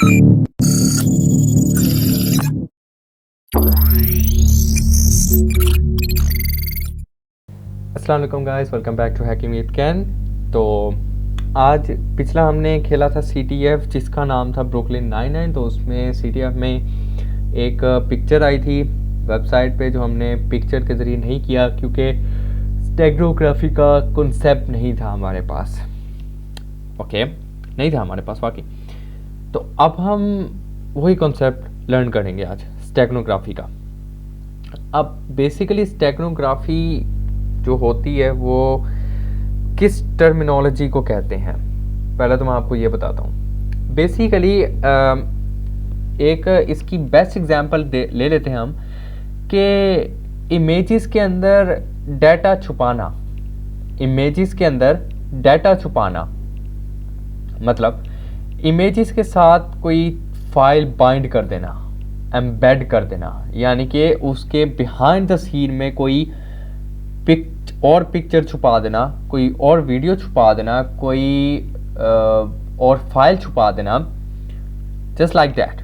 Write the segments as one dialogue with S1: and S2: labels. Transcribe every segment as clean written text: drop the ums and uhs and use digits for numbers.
S1: अस्सलाम वालेकुम guys, welcome back to hacking with Kan. तो आज पिछला हमने खेला था CTF जिसका नाम था ब्रुकलिन 99। तो उसमें CTF में एक पिक्चर आई थी वेबसाइट पे, जो हमने पिक्चर के ज़रिए नहीं किया क्योंकि स्टेगनोग्राफी का कॉन्सेप्ट नहीं था हमारे पास। ओके, नहीं था हमारे पास वाकई। तो अब हम वही कॉन्सेप्ट लर्न करेंगे आज, स्टेगनोग्राफी का। अब बेसिकली स्टेगनोग्राफी जो होती है वो किस टर्मिनोलॉजी को कहते हैं, पहले तो मैं आपको ये बताता हूँ। बेसिकली एक इसकी बेस्ट एग्जांपल ले लेते हैं हम कि इमेजेस के अंदर डाटा छुपाना। इमेजेस के अंदर डाटा छुपाना मतलब इमेजेस के साथ कोई फाइल बाइंड कर देना, एम्बेड कर देना, यानी कि उसके बिहाइंड द सीन में कोई पिक्चर छुपा देना, कोई और वीडियो छुपा देना, कोई और फाइल छुपा देना, जस्ट लाइक दैट।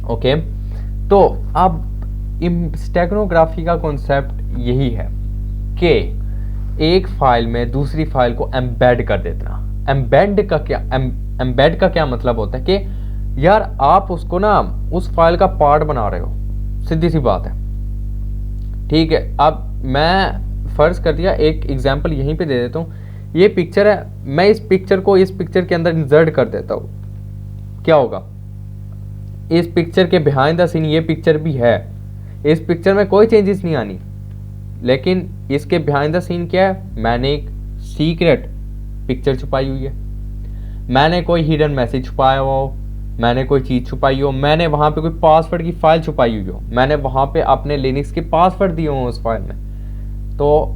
S1: ओके, तो अब स्टेगनोग्राफी का कॉन्सेप्ट यही है कि एक फाइल में दूसरी फाइल को एम्बेड कर देना। एम्बेड का क्या मतलब होता है कि यार आप उसको ना उस फाइल का पार्ट बना रहे हो, सीधी सी बात है। ठीक है, अब मैं फ़र्ज़ कर दिया, एक एग्जांपल यहीं पे दे देता हूँ। ये पिक्चर है, मैं इस पिक्चर को इस पिक्चर के अंदर इंसर्ट कर देता हूँ, क्या होगा? इस पिक्चर के बिहाइंड द सीन ये पिक्चर भी है, इस पिक्चर में कोई चेंजेस नहीं आनी, लेकिन इसके बिहाइंड द सीन क्या है? मैंने एक सीक्रेट पिक्चर छुपाई हुई है, मैंने कोई हिडन मैसेज छुपाया हुआ हो, मैंने कोई चीज़ छुपाई हो, मैंने वहाँ पे कोई पासवर्ड की फ़ाइल छुपाई हुई हो, मैंने वहाँ पे अपने लिनक्स के पासवर्ड दिए हों उस फाइल में। तो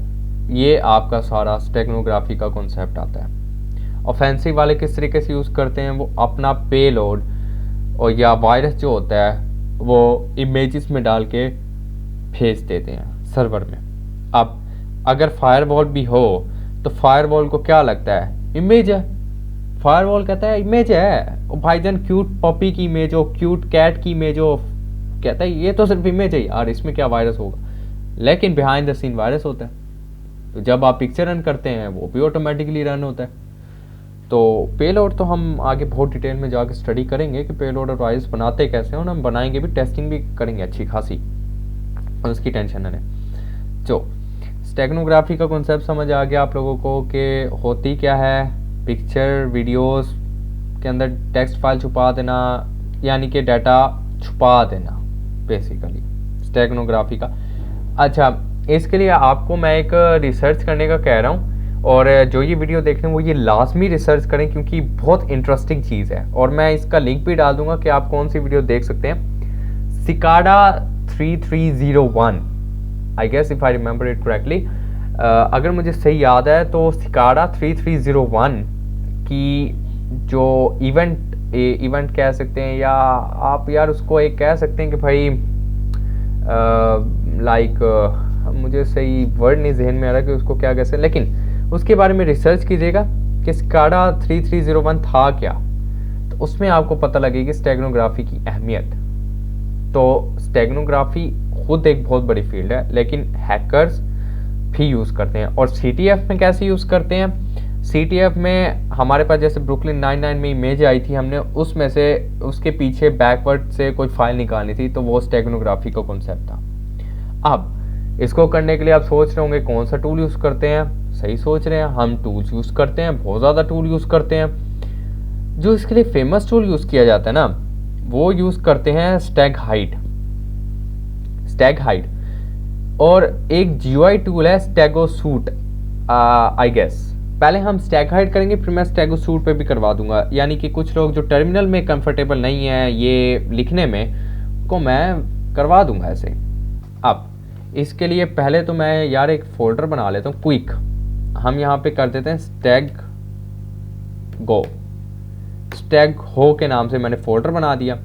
S1: ये आपका सारा स्टेगनोग्राफी का कॉन्सेप्ट आता है। ऑफेंसिव वाले किस तरीके से यूज़ करते हैं, वो अपना पेलोड और या वायरस जो होता है वो इमेजेस में डाल के भेज देते हैं सर्वर में। अब अगर फायरवॉल भी हो तो फायरवॉल को क्या लगता है? इमेज है। फायरवॉल कहता है इमेज है, और भाईजान क्यूट पपी की इमेज हो, क्यूट कैट की इमेज हो, कहता है ये तो सिर्फ इमेज है यार, इसमें क्या वायरस होगा? लेकिन बिहाइंड द सीन वायरस होता है। तो जब आप पिक्चर रन करते हैं वो भी ऑटोमेटिकली रन होता है। तो पेलोड तो हम आगे बहुत डिटेल में जाकर स्टडी करेंगे कि पेलोड और वायरस बनाते कैसे हैं, और हम बनाएंगे भी, टेस्टिंग भी करेंगे अच्छी खासी, और उसकी टेंशन न लें। जो स्टेगनोग्राफी का कॉन्सेप्ट समझ आ गया आप लोगों को कि होती क्या है? पिक्चर वीडियोस के अंदर टेक्स्ट फाइल छुपा देना, यानी कि डाटा छुपा देना, बेसिकली स्टेगनोग्राफी का। अच्छा, इसके लिए आपको मैं एक रिसर्च करने का कह रहा हूँ, और जो ये वीडियो देख रहे हैं वो ये लाजमी रिसर्च करें क्योंकि बहुत इंटरेस्टिंग चीज़ है, और मैं इसका लिंक भी डाल दूंगा कि आप कौन सी वीडियो देख सकते हैं। Cicada 3301, I guess if I remember it correctly, अगर मुझे सही याद है तो सिकाडा 3301 की जो इवेंट कह सकते हैं, या आप यार उसको एक कह सकते हैं कि भाई मुझे सही वर्ड नहीं जहन में आ रहा कि उसको क्या कह सकते हैं, लेकिन उसके बारे में रिसर्च कीजिएगा कि स्काडा 3301 था क्या। तो उसमें आपको पता लगेगी स्टेगनोग्राफी की अहमियत। तो स्टेगनोग्राफी खुद एक बहुत बड़ी फील्ड है, लेकिन हैकर्स भी यूज़ करते हैं। और CTF में कैसे यूज़ करते हैं? CTF में हमारे पास जैसे ब्रुकलिन 99 में इमेज आई थी, हमने उसमें से उसके पीछे बैकवर्ड से कोई फाइल निकालनी थी, तो वो स्टेगनोग्राफी का कॉन्सेप्ट था। अब इसको करने के लिए आप सोच रहे होंगे कौन सा टूल यूज़ करते हैं? सही सोच रहे हैं, हम टूल्स यूज़ करते हैं, बहुत ज़्यादा टूल यूज़ करते हैं। जो इसके लिए फेमस टूल यूज़ किया जाता है ना, वो यूज़ करते हैं स्टैगहाइड। और एक GUI टूल है स्टेगोसूट, आई गेस। पहले हम स्टैगहाइड करेंगे, फिर मैं स्टेगोसूट पे भी करवा दूंगा। यानी कि कुछ लोग जो टर्मिनल में कंफर्टेबल नहीं है ये लिखने में, को मैं करवा दूंगा ऐसे। अब इसके लिए पहले तो मैं यार एक फ़ोल्डर बना लेता हूँ, क्विक। हम यहाँ पे कर देते हैं स्टैग हो के नाम से मैंने फ़ोल्डर बना दिया।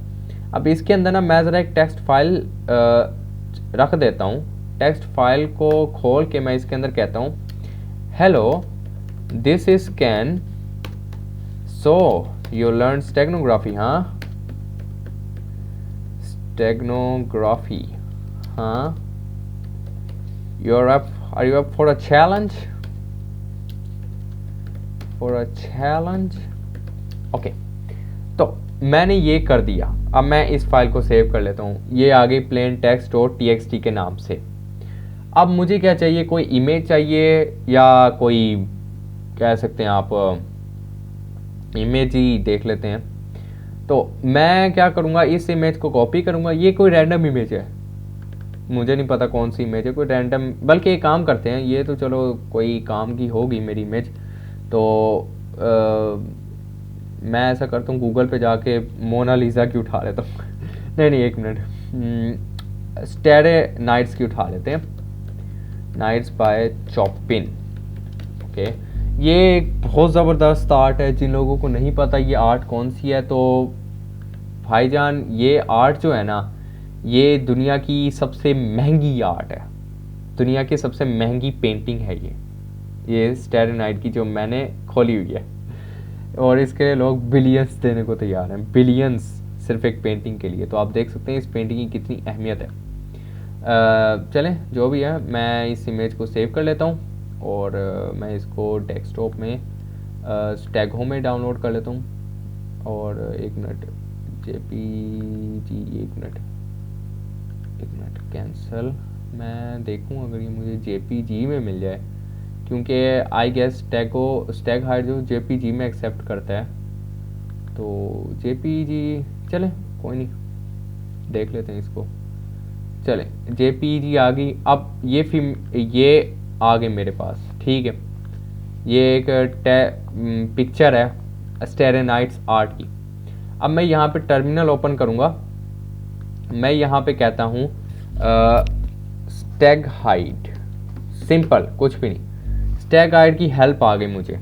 S1: अब इसके अंदर ना मैं ज़रा एक टेक्स्ट फाइल रख देता हूँ। टेक्स्ट फाइल को खोल के मैं इसके अंदर कहता हूँ hello this is Kan, so you learn steganography, हाँ स्टेगनोग्राफी, हाँ are you up for a challenge, okay. तो मैंने ये कर दिया, अब मैं इस फाइल को सेव कर लेता हूँ, ये आ गई प्लेन टेक्स्ट डॉट txt के नाम से। अब मुझे क्या चाहिए, कोई इमेज चाहिए या कोई कह सकते हैं आप इमेज ही देख लेते हैं। तो मैं क्या करूँगा, इस इमेज को कॉपी करूँगा, ये कोई रैंडम इमेज है, मुझे नहीं पता कौन सी इमेज है, कोई रैंडम, बल्कि एक काम करते हैं, ये तो चलो कोई काम की होगी मेरी इमेज। तो मैं ऐसा करता हूँ, गूगल पे जाके मोनालिसा की उठा लेता हूँ नहीं एक मिनट, स्टेरे नाइट्स की उठा लेते हैं, नाइट्स बाय चॉपिन, ओके। ये एक बहुत ज़बरदस्त आर्ट है, जिन लोगों को नहीं पता ये आर्ट कौन सी है, तो भाईजान ये आर्ट जो है ना, ये दुनिया की सबसे महंगी आर्ट है, दुनिया की सबसे महंगी पेंटिंग है ये स्टेरे नाइट की जो मैंने खोली हुई है, और इसके लिए लोग बिलियंस देने को तैयार हैं, बिलियंस सिर्फ एक पेंटिंग के लिए। तो आप देख सकते हैं इस पेंटिंग की कितनी अहमियत है। चलें जो भी है, मैं इस इमेज को सेव कर लेता हूँ और मैं इसको डेस्कटॉप में स्टैगो में डाउनलोड कर लेता हूँ। और एक मिनट जेपीजी, एक मिनट कैंसल, मैं देखूँ अगर ये मुझे जेपीजी में मिल जाए, क्योंकि आई गेस स्टैग हाइड जो जेपीजी में एक्सेप्ट करता है, तो जेपीजी चलें कोई नहीं, देख लेते हैं इसको। चलें जेपीजी आ गई, अब ये आ गए मेरे पास, ठीक है। ये एक पिक्चर है स्टेरे नाइट्स आर्ट की। अब मैं यहाँ पे टर्मिनल ओपन करूँगा, मैं यहाँ पे कहता हूँ स्टैग हाइड, सिंपल कुछ भी नहीं, स्टैग हाइड की हेल्प आ गई मुझे।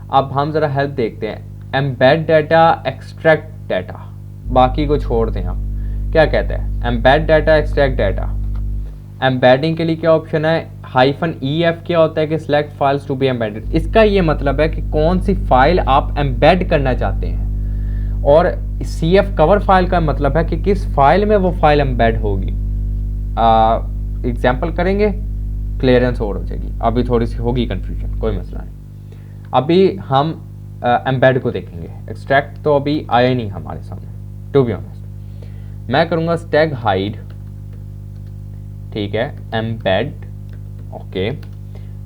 S1: अब हम ज़रा हेल्प देखते हैं, एम्बेड डाटा, एक्सट्रैक्ट डाटा, बाकी को छोड़ दें। आप क्या कहते हैं, embed data, extract data. Embedding के लिए क्या ऑप्शन है, -EF क्या होता है कि select files to be embedded, इसका ये मतलब है कि कौन सी फाइल आप एम्बेड करना चाहते हैं, और CF कवर फाइल का मतलब है कि किस फाइल में वो फाइल एम्बेड होगी। एग्जाम्पल करेंगे, क्लियरेंस और हो जाएगी, अभी थोड़ी सी होगी कन्फ्यूजन, कोई मसला नहीं। अभी हम एम्बेड को देखेंगे, एक्सट्रैक्ट तो अभी आया नहीं हमारे सामने, टू बी ऑनेस्ट। मैं करूँगा स्टैग हाइड, ठीक है, एम्बेड, ओके।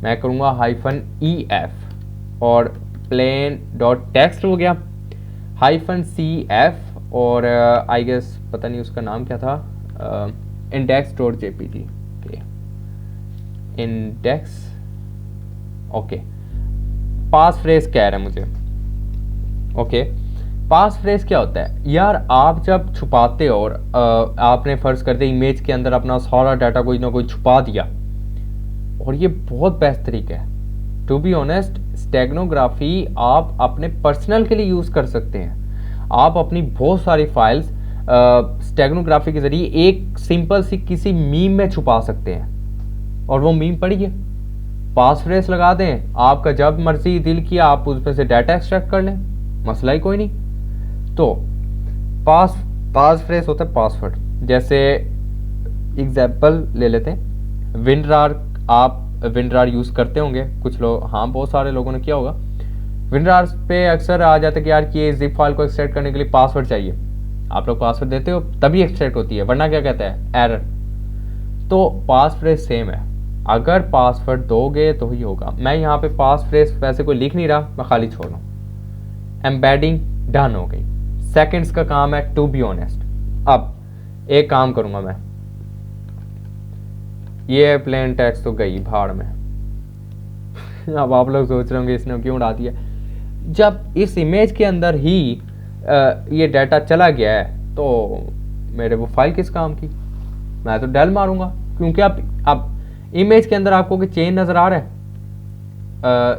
S1: मैं करूँगा -EF और प्लेन डॉट टेक्स्ट हो गया, -CF और आई गेस पता नहीं उसका नाम क्या था, index dot JPG, okay, index, okay. Pass phrase कह रहा है मुझे, ओके। पास फ्रेज क्या होता है यार, आप जब छुपाते हो और आपने फर्ज करते इमेज के अंदर अपना सारा डाटा कोई ना कोई छुपा दिया, और ये बहुत बेस्ट तरीका है टू बी ऑनेस्ट। स्टेगनोग्राफी आप अपने पर्सनल के लिए यूज़ कर सकते हैं, आप अपनी बहुत सारी फाइल्स स्टेगनोग्राफी के ज़रिए एक सिंपल सी किसी मीम में छुपा सकते हैं, और वो मीम पढ़िए, पास फ्रेज लगा दें, आपका जब मर्जी दिल किया आप उसमें से डाटा एक्सट्रैक्ट कर लें, मसला ही कोई नहीं। तो पास फ्रेज होता है पासवर्ड, जैसे एग्जाम्पल ले लेते हैं, विनरार, आप विनरार यूज़ करते होंगे कुछ लोग, हाँ बहुत सारे लोगों ने किया होगा। विनरार पे अक्सर आ जाता है कि यार कि ये जिप फाइल को एक्सट्रैक्ट करने के लिए पासवर्ड चाहिए, आप लोग पासवर्ड देते हो तभी एक्सट्रैक्ट होती है, वरना क्या कहता है, एरर। तो पास फ्रेज सेम है, अगर पासवर्ड दोगे तो ही होगा। मैं यहाँ पे पास फ्रेज वैसे कोई लिख नहीं रहा, मैं खाली छोड़ रहा हूँ। एम्बेडिंग डन हो गई, सेकंड्स का काम है टू बी ऑनेस्ट। अब एक काम करूँगा मैं, ये प्लेन टेक्स्ट तो गई भाड़ में अब आप लोग सोच रहे होंगे इसने क्यों उड़ा दिया, जब इस इमेज के अंदर ही ये डाटा चला गया है तो मेरे वो फाइल किस काम की, मैं तो डेल मारूंगा, क्योंकि अब इमेज के अंदर आपको कोई चेन नज़र आ रहा है,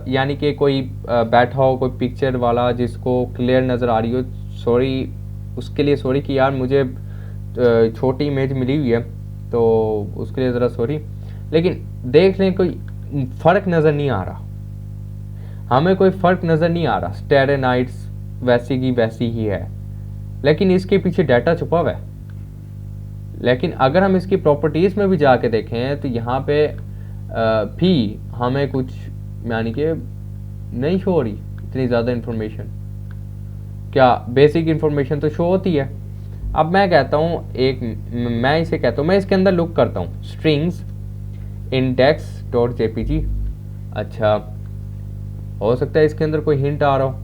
S1: यानी कि कोई बैठा हो कोई पिक्चर वाला जिसको क्लियर नज़र आ रही हो, सॉरी उसके लिए सॉरी कि यार मुझे छोटी इमेज मिली हुई है तो उसके लिए ज़रा सॉरी, लेकिन देख लें कोई फ़र्क नज़र नहीं आ रहा, हमें कोई फ़र्क नज़र नहीं आ रहा। स्टेरे नाइट्स वैसी की वैसी ही है, लेकिन इसके पीछे डाटा छुपा हुआ है। लेकिन अगर हम इसकी प्रॉपर्टीज़ में भी जाके देखें तो यहाँ पे भी हमें कुछ यानी कि नहीं शो हो रही इतनी ज़्यादा इंफॉर्मेशन। क्या बेसिक इंफॉर्मेशन तो शो होती है। अब मैं कहता हूँ मैं इसे कहता हूँ, मैं इसके अंदर लुक करता हूँ स्ट्रिंग्स इंडेक्स डॉट जेपीजी। अच्छा, हो सकता है इसके अंदर कोई हिंट आ रहा हो।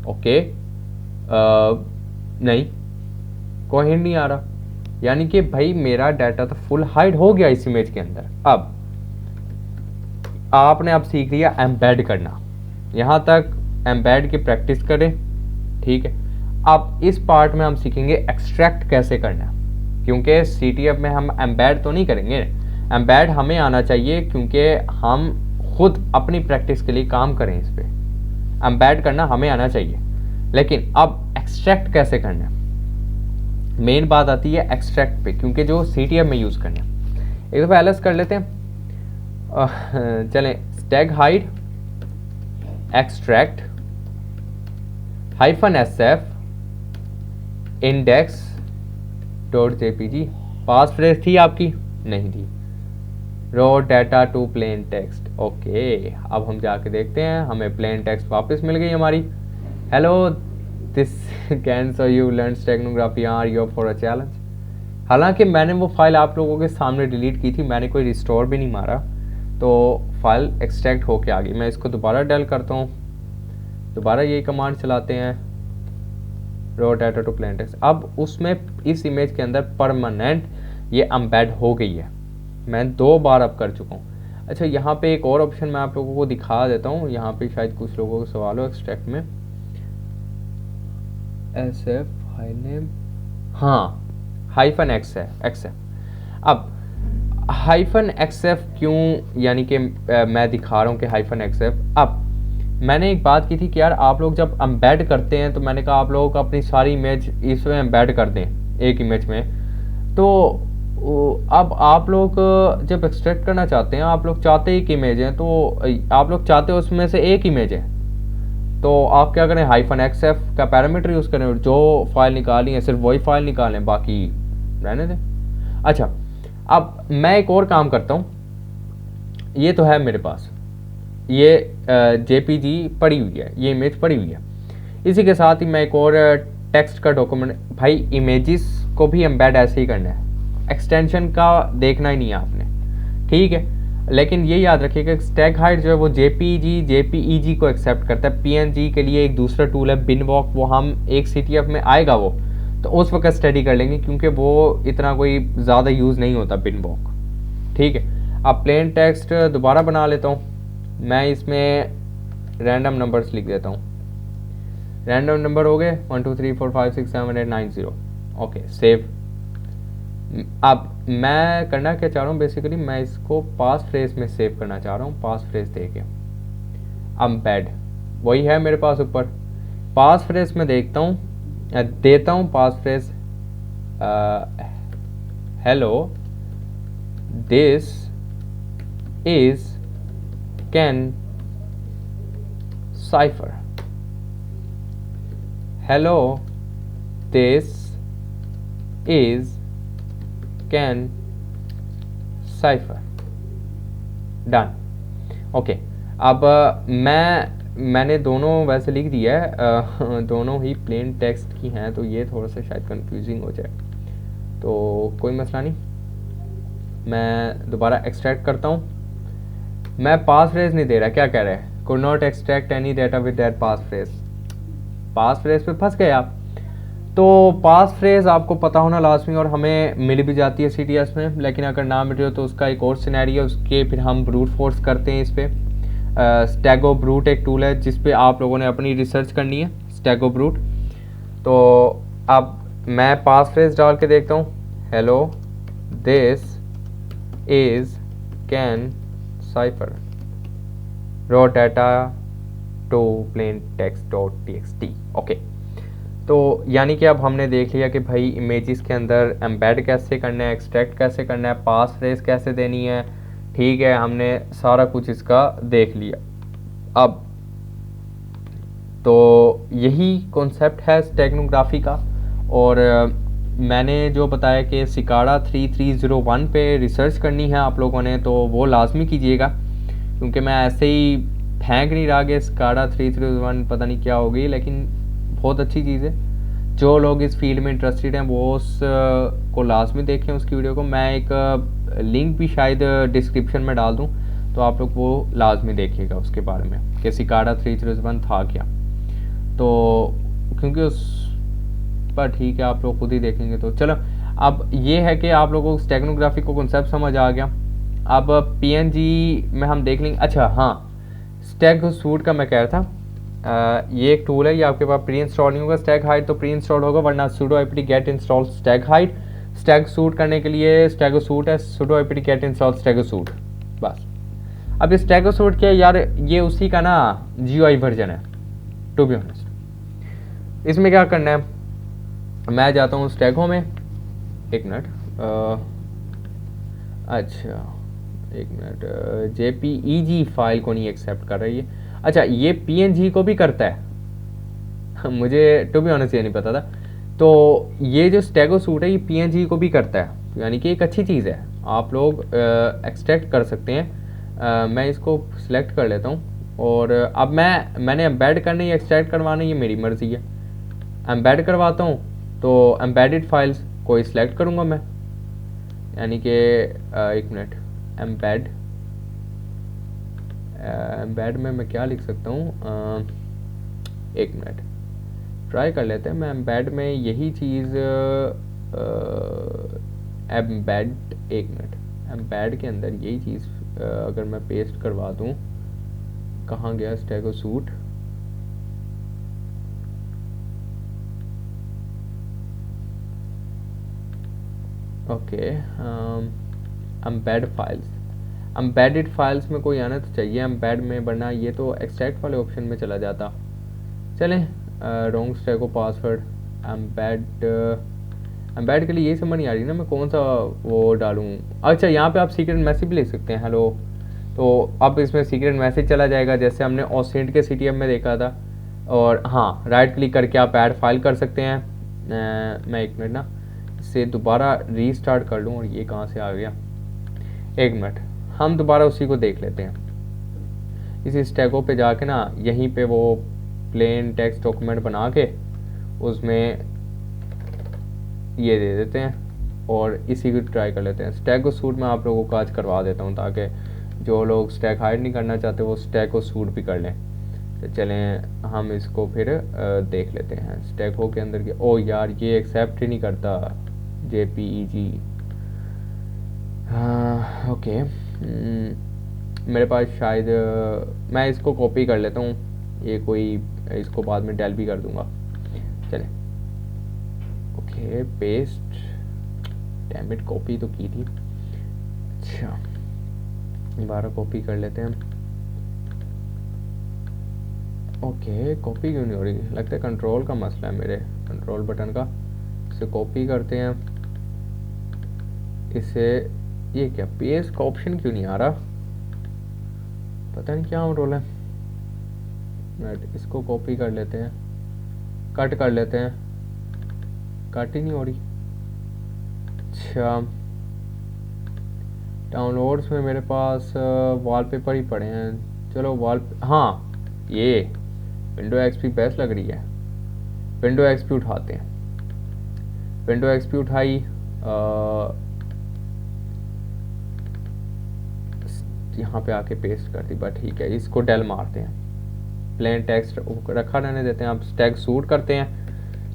S1: ओके, नहीं, कोई हिंट नहीं आ रहा, यानी कि भाई मेरा डाटा तो फुल हाइड हो गया इस इमेज के अंदर। अब आपने अब सीख लिया एम्बेड करना, यहाँ तक एम्बेड की प्रैक्टिस करें, ठीक है। अब इस पार्ट में हम सीखेंगे एक्सट्रैक्ट कैसे करना, क्योंकि CTF में हम एम्बेड तो नहीं करेंगे, एम्बेड हमें आना चाहिए क्योंकि हम खुद अपनी प्रैक्टिस के लिए काम करें इस पर। एम्बेड करना हमें आना चाहिए, लेकिन अब एक्सट्रैक्ट कैसे करना है, मेन बात आती है एक्सट्रैक्ट पे, क्योंकि जो CTF में यूज़ करना है। एक दफ़ा एलएस कर लेते हैं, चलें, steghide extract -SF index dot JPG. Pass phrase थी आपकी? नहीं थी। Raw data to plain text. Okay, अब हम जाके देखते हैं, हमें प्लेन टेक्स्ट वापस मिल गई हमारी। Hello, this Kan so you learn steganography are you for a challenge. हालांकि मैंने वो फाइल आप लोगों के सामने डिलीट की थी, मैंने कोई रिस्टोर भी नहीं मारा, तो फाइल एक्सट्रैक्ट होके आ गई। मैं इसको दोबारा डेल करता हूँ, दोबारा यही कमांड चलाते हैं, रो डाटा टू प्लेन टेक्स्ट। अब उसमें इस इमेज के अंदर परमानेंट ये एम्बेड हो गई है, मैं 2 बार अब कर चुका हूँ। अच्छा, यहाँ पे एक और ऑप्शन मैं आप लोगों को दिखा देता हूँ, यहाँ पे शायद कुछ लोगों को सवाल हो एक्सट्रैक्ट में। SF फाइल नेम, हाँ, -X है, X है। अब -XF क्यों, यानी कि मैं दिखा रहा हूँ कि -XF। अब मैंने एक बात की थी कि यार आप लोग जब एम्बेड करते हैं, तो मैंने कहा आप लोग अपनी सारी इमेज इसमें एम्बेड कर दें एक इमेज में। तो अब आप लोग जब एक्सट्रैक्ट करना चाहते हैं, आप लोग चाहते एक इमेज है, तो आप लोग चाहते हो उसमें से एक इमेज है, तो आप क्या करें, -XF का पैरामीटर यूज़ करें, जो फाइल निकाली है सिर्फ वही फाइल निकालें, बाकी रहने दें। अच्छा, अब मैं एक और काम करता हूँ, ये तो है मेरे पास, ये JPG पड़ी हुई है, ये इमेज पड़ी हुई है। इसी के साथ ही मैं एक और टेक्स्ट का डॉक्यूमेंट, भाई इमेजेस को भी एम्बेड ऐसे ही करना है, एक्सटेंशन का देखना ही नहीं है आपने, ठीक है। लेकिन ये याद रखिएगा स्टैग हाइड जो है वो JPEG को एक्सेप्ट करता है। PNG के लिए एक दूसरा टूल है बिनवॉक, वो हम एक CTF में आएगा वो, तो उस वक्त स्टडी कर लेंगे, क्योंकि वो इतना कोई ज़्यादा यूज़ नहीं होता बिनवॉक, ठीक है। अब प्लेन टेक्स्ट दोबारा बना लेता हूँ, मैं इसमें रैंडम नंबर्स लिख देता हूँ। रैंडम नंबर हो गए 1 2 3 4 5 6 7 8 9 0। Okay, save. अब मैं करना क्या चाह रहा हूँ, बेसिकली मैं इसको पास फ्रेज में सेव करना चाह रहा हूँ, पास फ्रेज देके एम्बेड वही है मेरे पास ऊपर। पास फ्रेज में देखता हूँ, देता हूँ pass phrase, hello this is can cipher, hello this is can cipher, done. Okay, अब मैंने दोनों वैसे लिख दिया है, दोनों ही प्लेन टेक्स्ट की हैं, तो ये थोड़ा सा शायद कंफ्यूजिंग हो जाए, तो कोई मसला नहीं, मैं दोबारा एक्सट्रैक्ट करता हूँ। मैं पास फ्रेज नहीं दे रहा, क्या कह रहे हैं, could not extract any data with that pass phrase। Pass phrase पे फंस गए आप, तो पास फ्रेज आपको पता होना लाजमी, और हमें मिल भी जाती है CTS में, लेकिन अगर ना मिले हो तो उसका एक और सिनेरियो, उसके फिर हम ब्रूट फोर्स करते हैं इस पर। स्टैगो ब्रूट एक टूल है जिस पे आप लोगों ने अपनी रिसर्च करनी है, स्टैगो ब्रूट। तो अब मैं पास फ्रेज डाल के देखता हूँ, hello this is can cipher raw data to plain text.txt। Okay, तो यानी कि अब हमने देख लिया कि भाई इमेजेस के अंदर एम्बेड कैसे करना है, एक्सट्रैक्ट कैसे करना है, पास फ्रेज कैसे देनी है, ठीक है, हमने सारा कुछ इसका देख लिया। अब तो यही कॉन्सेप्ट है स्टेगनोग्राफी का। और मैंने जो बताया कि सिकाड़ा 3301 पे रिसर्च करनी है आप लोगों ने, तो वो लाजमी कीजिएगा, क्योंकि मैं ऐसे ही फेंक नहीं रहा कि सिकाड़ा 3301 पता नहीं क्या होगी, लेकिन बहुत अच्छी चीज़ है। जो लोग इस फील्ड में इंटरेस्टेड हैं वो उस को लाजमी देखें उसकी वीडियो को। मैं एक लिंक भी शायद डिस्क्रिप्शन में डाल दूँ, तो आप लोग वो लाजमी देखिएगा उसके बारे में कि सिकाड़ा 3301 था क्या। तो क्योंकि उस पर ठीक है, आप लोग खुद ही देखेंगे। तो चलो, अब ये है कि आप लोगों को स्टेगनोग्राफी को कॉन्सेप्ट समझ आ गया। अब पीएनजी में हम देख लेंगे। अच्छा हाँ, स्टैग सूट का मैं कह रहा था, ये एक टूल है, ये आपके पास प्री इंस्टॉल नहीं होगा। स्टैग हाइड तो प्री इंस्टॉल होगा, वरना sudo apt get install steghide. Steg suite करने के लिए स्टैगो सूट है, sudo apt get install stegosuite, बस। अब ये स्टैगो सूट क्या है यार, ये उसी का ना GUI वर्जन है टू बी ऑनेस्ट। इसमें क्या करना है, मैं जाता हूँ स्टैगो में, एक मिनट, अच्छा एक मिनट, JPEG फाइल को नहीं एक्सेप्ट कर रही है। अच्छा, ये PNG को भी करता है मुझे टू बी ऑनेस्ट ये नहीं पता था। तो ये जो स्टैगो सूट है ये PNG को भी करता है, यानी कि एक अच्छी चीज़ है, आप लोग एक्सट्रैक्ट कर सकते हैं। मैं इसको सिलेक्ट कर लेता हूँ, और अब मैंने एम्बेड करने या एक्सट्रैक्ट करवाना ये मेरी मर्ज़ी है। एम्बेड करवाता हूँ तो एम्बेडेड फाइल्स को सिलेक्ट करूँगा मैं, यानी कि एक मिनट, एम्बेड में मैं क्या लिख सकता हूँ, एक मिनट ट्राई कर लेते हैं। मैं एम्बेड में यही चीज़ एम्बेड, एक मिनट, एम्बेड के अंदर यही चीज़ अगर मैं पेस्ट करवा दूँ, कहाँ गया stegosuite, okay, embed files, embedded files में कोई आना तो चाहिए एम्बेड में, वरना ये तो एक्सट्रैक्ट वाले ऑप्शन में चला जाता। चलें, रॉन्ग स्टैगो पासवर्ड, एम्बेड के लिए यही समझ नहीं आ रही ना मैं कौन सा वो डालूँ। अच्छा, यहाँ पे आप सीक्रेट मैसेज भी ले सकते हैं, हेलो, तो अब इसमें सीक्रेट मैसेज चला जाएगा, जैसे हमने ऑसेंट के CTM में देखा था। और हाँ, राइट क्लिक करके आप ऐड फाइल कर सकते हैं। मैं एक मिनट ना से दोबारा रीस्टार्ट कर लूँ, और ये कहाँ से आ गया, एक मिनट, हम दोबारा उसी को देख लेते हैं। इसी स्टैगो पे जाके ना, यहीं पे वो प्लेन टेक्स्ट डॉक्यूमेंट बना के उसमें ये दे देते हैं, और इसी को ट्राई कर लेते हैं। स्टैगो सूट में आप लोगों को आज करवा देता हूँ, ताकि जो लोग स्टैग हाइड नहीं करना चाहते वो स्टैगो सूट भी कर लें। तो चलें, हम इसको फिर देख लेते हैं स्टैगो के अंदर के। ओ यार, ये एक्सेप्ट ही नहीं करता JPEG। हाँ ओके, मेरे पास शायद मैं इसको कॉपी कर लेता हूँ, ये कोई, इसको बाद में डेल भी कर दूंगा। चलें, okay, paste, damn it, copy तो की थी। अच्छा, दोबारा कॉपी कर लेते हैं। ओके, कॉपी क्यों नहीं हो रही, लगता है कंट्रोल का मसला है मेरे, कंट्रोल बटन का। इसे कॉपी करते हैं, इसे, ये क्या पेस्ट का ऑप्शन क्यों नहीं आ रहा, पता नहीं क्या रोल है। इसको कॉपी कर लेते हैं, कट कर लेते हैं, कट ही नहीं हो रही। अच्छा, डाउनलोड्स में मेरे पास वॉलपेपर ही पड़े हैं, चलो हाँ, ये विंडो XP बेस्ट लग रही है, विंडो XP उठाते हैं। विंडो XP उठाई, यहाँ पे आके पेस्ट कर दी, बट ठीक है, इसको डेल मारते हैं, प्लेन टेक्स्ट रखा रहने देते हैं। आप स्टैग सूट करते हैं,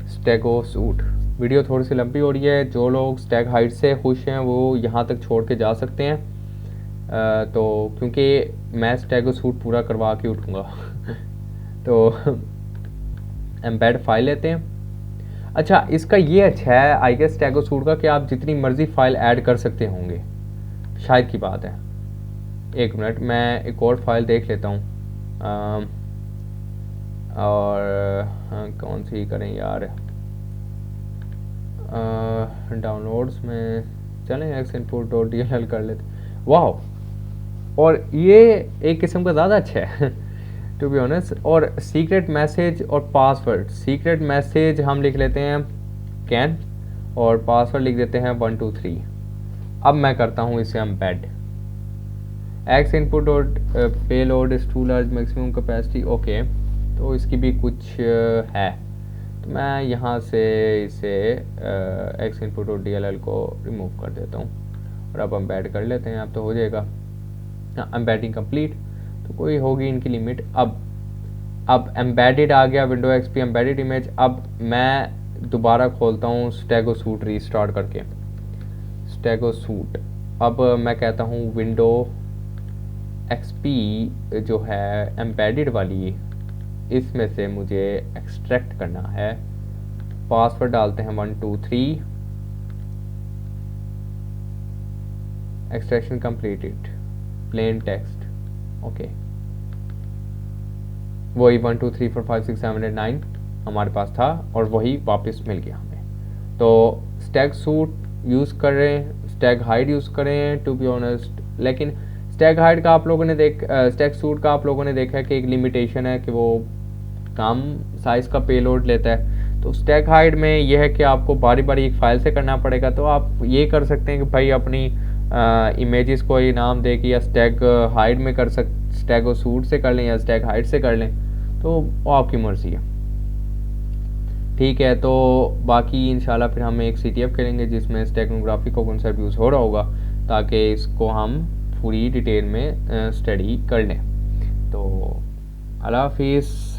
S1: स्टैगो सूट। वीडियो थोड़ी सी लंबी हो रही है, जो लोग स्टैग हाइड से खुश हैं वो यहाँ तक छोड़ के जा सकते हैं। तो क्योंकि मैं स्टैगो सूट पूरा करवा के उठूँगा तो एम्बेड फाइल लेते हैं। अच्छा, इसका ये अच्छा है आई गेस स्टैगो सूट का कि आप जितनी मर्ज़ी फाइल ऐड कर सकते होंगे, शायद की बात है। एक मिनट, मैं एक और फाइल देख लेता हूँ, और कौन सी करें यार, डाउनलोड्स में चलें xinput.dll कर लेते। वाह, और ये एक किस्म का ज़्यादा अच्छा है टू बी ऑनेस्ट। और सीक्रेट मैसेज और पासवर्ड, सीक्रेट मैसेज हम लिख लेते हैं कैन और पासवर्ड लिख देते हैं 1 2 3। अब मैं करता हूँ इसे एम्बेड। एक्स इनपुट और payload is too large maximum capacity, okay, तो इसकी भी कुछ है, तो मैं यहाँ से इसे एक्स इनपुट और DLL को रिमूव कर देता हूँ और अब एम्बेड कर लेते हैं। अब तो हो जाएगा एम्बेडिंग कंप्लीट। तो कोई होगी इनकी लिमिट। अब एम्बेडेड आ गया विंडो XP एम्बेडेड इमेज। अब मैं दोबारा खोलता हूँ स्टेगो सूट रीस्टार्ट करके, स्टेगो सूट। अब मैं कहता हूँ विंडो XP जो है एम्बेडेड वाली, इसमें से मुझे एक्सट्रैक्ट करना है। पासवर्ड डालते हैं 1 2 3। Extraction completed, plane text, okay. वही 1 2 3 4 5 6 7 8 9 हमारे पास था और वही वापस मिल गया हमें। तो स्टैग सूट यूज़ कर रहे हैं, स्टैग हाइड यूज़ करें टू बी ऑनेस्ट। लेकिन स्टैग हाइड का आप लोगों ने स्टैग सूट का आप लोगों ने देखा है कि एक लिमिटेशन है कि वो कम साइज़ का पेलोड लेता है। तो स्टैग हाइड में यह है कि आपको बारी बारी एक फ़ाइल से करना पड़ेगा। तो आप ये कर सकते हैं कि भाई अपनी इमेजेस को ये नाम दे कि या स्टैग हाइड में कर स्टैगो सूट से कर लें या स्टैग हाइड से कर लें, तो वो आपकी मर्ज़ी है, ठीक है। तो बाकी इंशाल्लाह फिर हम एक CTF करेंगे जिसमें स्टेगनोग्राफी का कॉन्सेप्ट यूज़ हो रहा होगा, ताकि इसको हम पूरी डिटेल में स्टडी कर लें। तो अल्लाह हाफिज़।